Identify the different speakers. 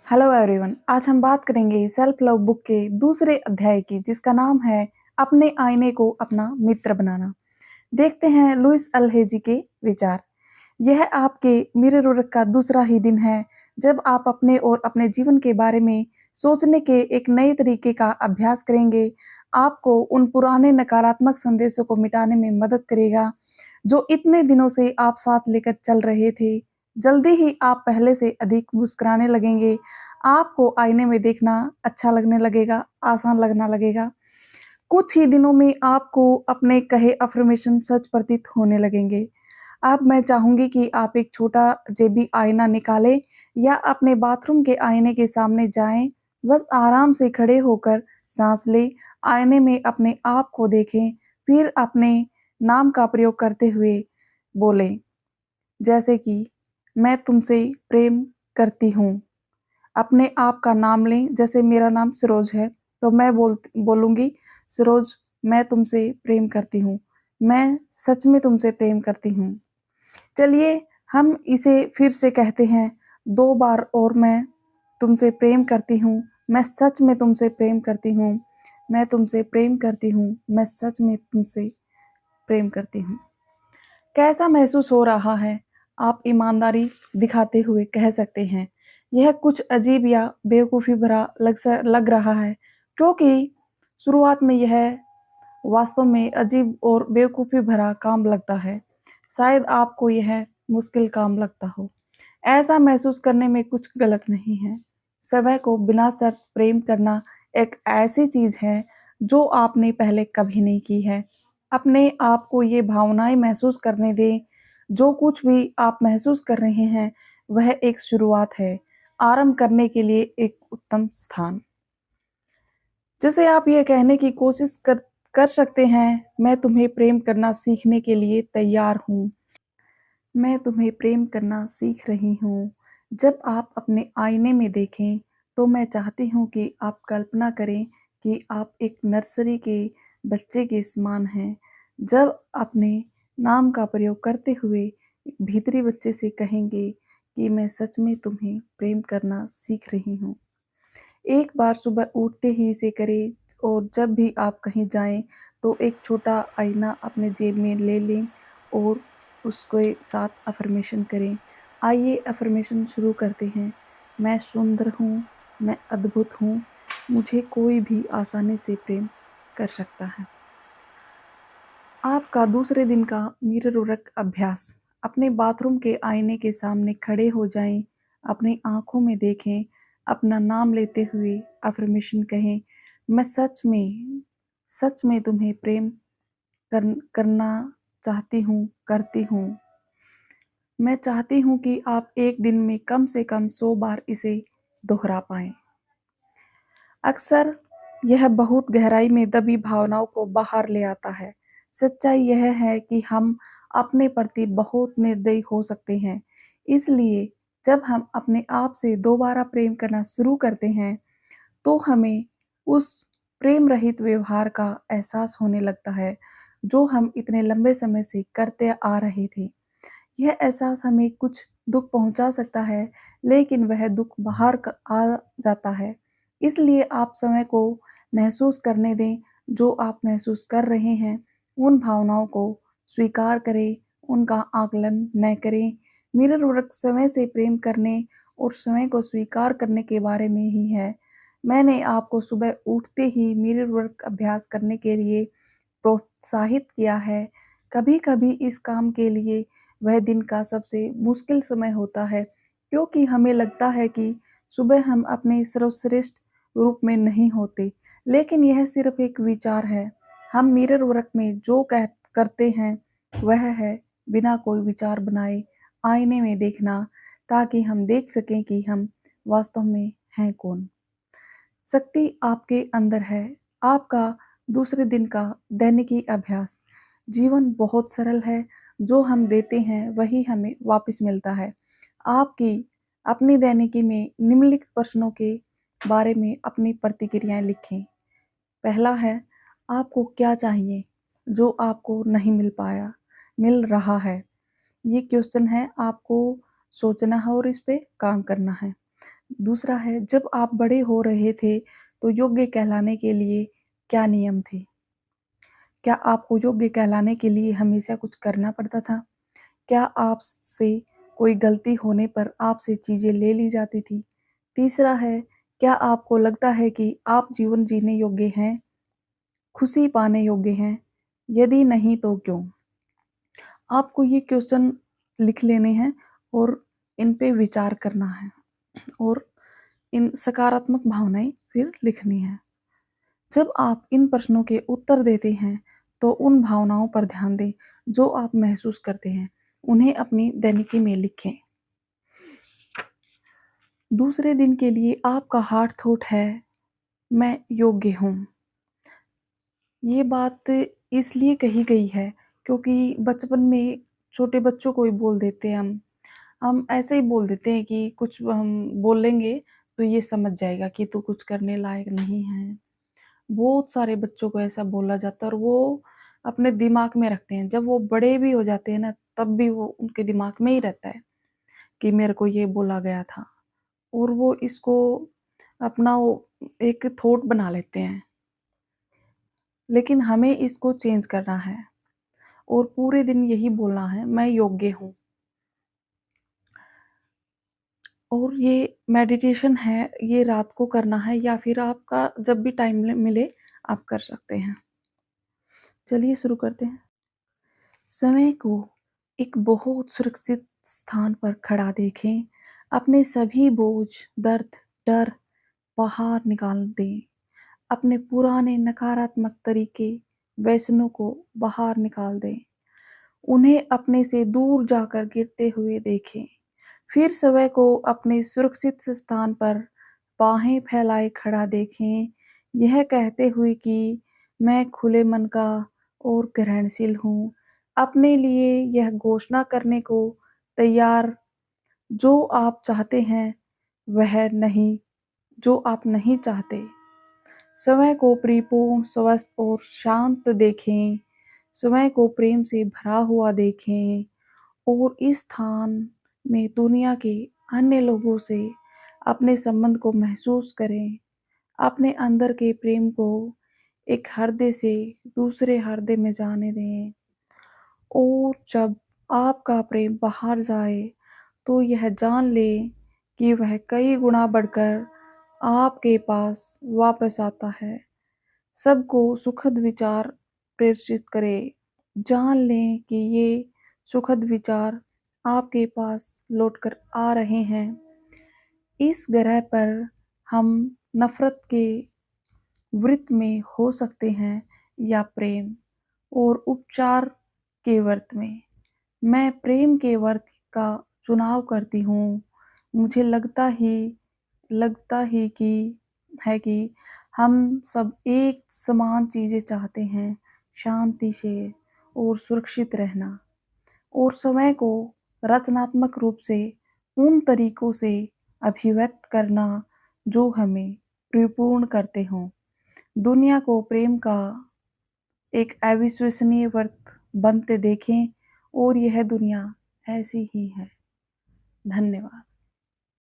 Speaker 1: Hello everyone. आज हम बात करेंगे सेल्फ लव बुक के दूसरे अध्याय की, जिसका नाम है अपने आईने को अपना मित्र बनाना। देखते हैं लुइस अल्हेजी के विचार। यह आपके मिरर वर्क का दूसरा ही दिन है, जब आप अपने और अपने जीवन के बारे में सोचने के एक नए तरीके का अभ्यास करेंगे। आपको उन पुराने नकारात्मक संदेशों को मिटाने में मदद करेगा जो इतने दिनों से आप साथ लेकर चल रहे थे। जल्दी ही आप पहले से अधिक मुस्कुराने लगेंगे। आपको आईने में देखना अच्छा लगने लगेगा, आसान लगना लगेगा। कुछ ही दिनों में आपको अपने कहे अफ़र्मेशन सच प्रतीत होने लगेंगे। अब मैं चाहूँगी कि आप एक छोटा जेबी आईना निकालें या अपने बाथरूम के आईने के सामने जाएँ। बस आराम से खड़े होकर साँस लें, आईने में अपने आप को देखें, फिर अपने नाम का प्रयोग करते हुए बोलें, जैसे कि मैं तुमसे प्रेम करती हूँ। अपने आप का नाम लें, जैसे मेरा नाम सरोज है, तो मैं बोलूँगी, सरोज, मैं तुमसे प्रेम करती हूँ। मैं सच में तुमसे प्रेम करती हूँ। चलिए हम इसे फिर से कहते हैं 2 बार, और मैं तुमसे प्रेम करती हूँ, मैं सच में तुमसे प्रेम करती हूँ, मैं तुमसे प्रेम करती हूँ, मैं सच में तुमसे प्रेम करती हूँ। कैसा महसूस हो रहा है? आप ईमानदारी दिखाते हुए कह सकते हैं। यह कुछ अजीब या बेवकूफ़ी भरा लग रहा है, क्योंकि शुरुआत में यह वास्तव में अजीब और बेवकूफ़ी भरा काम लगता है। शायद आपको यह मुश्किल काम लगता हो। ऐसा महसूस करने में कुछ गलत नहीं है। स्वयं को बिना शर्त प्रेम करना एक ऐसी चीज़ है जो आपने पहले कभी नहीं की है। अपने आप को ये भावनाएँ महसूस करने दें। जो कुछ भी आप महसूस कर रहे हैं, वह एक शुरुआत है, आरंभ करने के लिए एक उत्तम स्थान। जैसे आप ये कहने की कोशिश कर कर सकते हैं, मैं तुम्हें प्रेम करना सीखने के लिए तैयार हूँ। मैं तुम्हें प्रेम करना सीख रही हूँ। जब आप अपने आईने में देखें, तो मैं चाहती हूँ कि आप कल्पना करें कि आप एक नर्सरी के बच्चे के समान हैं। जब अपने नाम का प्रयोग करते हुए भीतरी बच्चे से कहेंगे कि मैं सच में तुम्हें प्रेम करना सीख रही हूँ। एक बार सुबह उठते ही इसे करें, और जब भी आप कहीं जाएँ, तो एक छोटा आईना अपने जेब में ले लें और उसके साथ अफ़र्मेशन करें। आइए अफ़र्मेशन शुरू करते हैं। मैं सुंदर हूँ, मैं अद्भुत हूँ, मुझे कोई भी आसानी से प्रेम कर सकता है। आपका दूसरे दिन का मिरर वर्क अभ्यास। अपने बाथरूम के आईने के सामने खड़े हो जाएं, अपनी आंखों में देखें, अपना नाम लेते हुए अफर्मेशन कहें, मैं सच में तुम्हें प्रेम करना चाहती हूँ, करती हूँ। मैं चाहती हूँ कि आप एक दिन में कम से कम 100 बार इसे दोहरा पाएं। अक्सर यह बहुत गहराई में दबी भावनाओं को बाहर ले आता है। सच्चाई यह है कि हम अपने प्रति बहुत निर्दयी हो सकते हैं। इसलिए जब हम अपने आप से दोबारा प्रेम करना शुरू करते हैं, तो हमें उस प्रेम रहित व्यवहार का एहसास होने लगता है, जो हम इतने लंबे समय से करते आ रहे थे। यह एहसास हमें कुछ दुःख पहुँचा सकता है, लेकिन वह दुःख बाहर आ जाता है। इसलिए आप समय को महसूस करने दें, जो आप महसूस कर रहे हैं। उन भावनाओं को स्वीकार करें, उनका आकलन न करें। मिरर वर्क समय से प्रेम करने और समय को स्वीकार करने के बारे में ही है। मैंने आपको सुबह उठते ही मिरर वर्क अभ्यास करने के लिए प्रोत्साहित किया है। कभी-कभी इस काम के लिए वह दिन का सबसे मुश्किल समय होता है, क्योंकि हमें लगता है कि सुबह हम अपने सर्वश्रेष्ठ रूप में नहीं होते। लेकिन यह सिर्फ एक विचार है। हम मिरर वर्क में जो करते हैं, वह है बिना कोई विचार बनाए आईने में देखना, ताकि हम देख सकें कि हम वास्तव में हैं कौन। शक्ति आपके अंदर है। आपका दूसरे दिन का दैनिकी अभ्यास। जीवन बहुत सरल है, जो हम देते हैं वही हमें वापस मिलता है। आपकी अपनी दैनिकी में निम्नलिखित प्रश्नों के बारे में अपनी प्रतिक्रियाएँ लिखें। पहला है, आपको क्या चाहिए जो आपको नहीं मिल रहा है? ये क्वेश्चन है, आपको सोचना है और इस पे काम करना है। दूसरा है, जब आप बड़े हो रहे थे तो योग्य कहलाने के लिए क्या नियम थे? क्या आपको योग्य कहलाने के लिए हमेशा कुछ करना पड़ता था? क्या आपसे कोई गलती होने पर आपसे चीज़ें ले ली जाती थी? तीसरा है, क्या आपको लगता है कि आप जीवन जीने योग्य हैं, खुशी पाने योग्य हैं? यदि नहीं तो क्यों? आपको ये क्वेश्चन लिख लेने हैं और इन पे विचार करना है और इन सकारात्मक भावनाएँ फिर लिखनी है। जब आप इन प्रश्नों के उत्तर देते हैं, तो उन भावनाओं पर ध्यान दें जो आप महसूस करते हैं। उन्हें अपनी दैनिकी में लिखें। दूसरे दिन के लिए आपका हार्ट थॉट है, मैं योग्य हूँ। ये बात इसलिए कही गई है क्योंकि बचपन में छोटे बच्चों को ही बोल देते हैं हम ऐसे ही बोल देते हैं कि कुछ हम बोलेंगे तो ये समझ जाएगा कि तू कुछ करने लायक नहीं है। बहुत सारे बच्चों को ऐसा बोला जाता है और वो अपने दिमाग में रखते हैं। जब वो बड़े भी हो जाते हैं ना, तब भी वो उनके दिमाग में ही रहता है कि मेरे को ये बोला गया था और वो इसको अपना वो एक थॉट बना लेते हैं। लेकिन हमें इसको चेंज करना है और पूरे दिन यही बोलना है, मैं योग्य हूँ। और ये मेडिटेशन है, ये रात को करना है या फिर आपका जब भी टाइम मिले आप कर सकते हैं। चलिए शुरू करते हैं। समय को एक बहुत सुरक्षित स्थान पर खड़ा देखें। अपने सभी बोझ, दर्द, डर बाहर निकाल दें। अपने पुराने नकारात्मक तरीके, व्यसनों को बाहर निकाल दें। उन्हें अपने से दूर जाकर गिरते हुए देखें। फिर स्वयं को अपने सुरक्षित स्थान पर बाहें फैलाए खड़ा देखें, यह कहते हुए कि मैं खुले मन का और ग्रहणशील हूँ। अपने लिए यह घोषणा करने को तैयार, जो आप चाहते हैं वह नहीं, जो आप नहीं चाहते। समय को परिपूर्ण, स्वस्थ और शांत देखें। समय को प्रेम से भरा हुआ देखें और इस स्थान में दुनिया के अन्य लोगों से अपने संबंध को महसूस करें। अपने अंदर के प्रेम को एक हृदय से दूसरे हृदय में जाने दें और जब आपका प्रेम बाहर जाए तो यह जान लें कि वह कई गुना बढ़कर आपके पास वापस आता है। सबको सुखद विचार प्रेषित करें। जान लें कि ये सुखद विचार आपके पास लौटकर आ रहे हैं। इस ग्रह पर हम नफ़रत के वृत्त में हो सकते हैं या प्रेम और उपचार के व्रत में। मैं प्रेम के व्रत का चुनाव करती हूँ। मुझे लगता ही कि हम सब एक समान चीज़ें चाहते हैं, शांति से और सुरक्षित रहना और समय को रचनात्मक रूप से उन तरीकों से अभिव्यक्त करना जो हमें परिपूर्ण करते हों। दुनिया को प्रेम का एक अविश्वसनीय व्रत बनते देखें और यह दुनिया ऐसी ही है। धन्यवाद।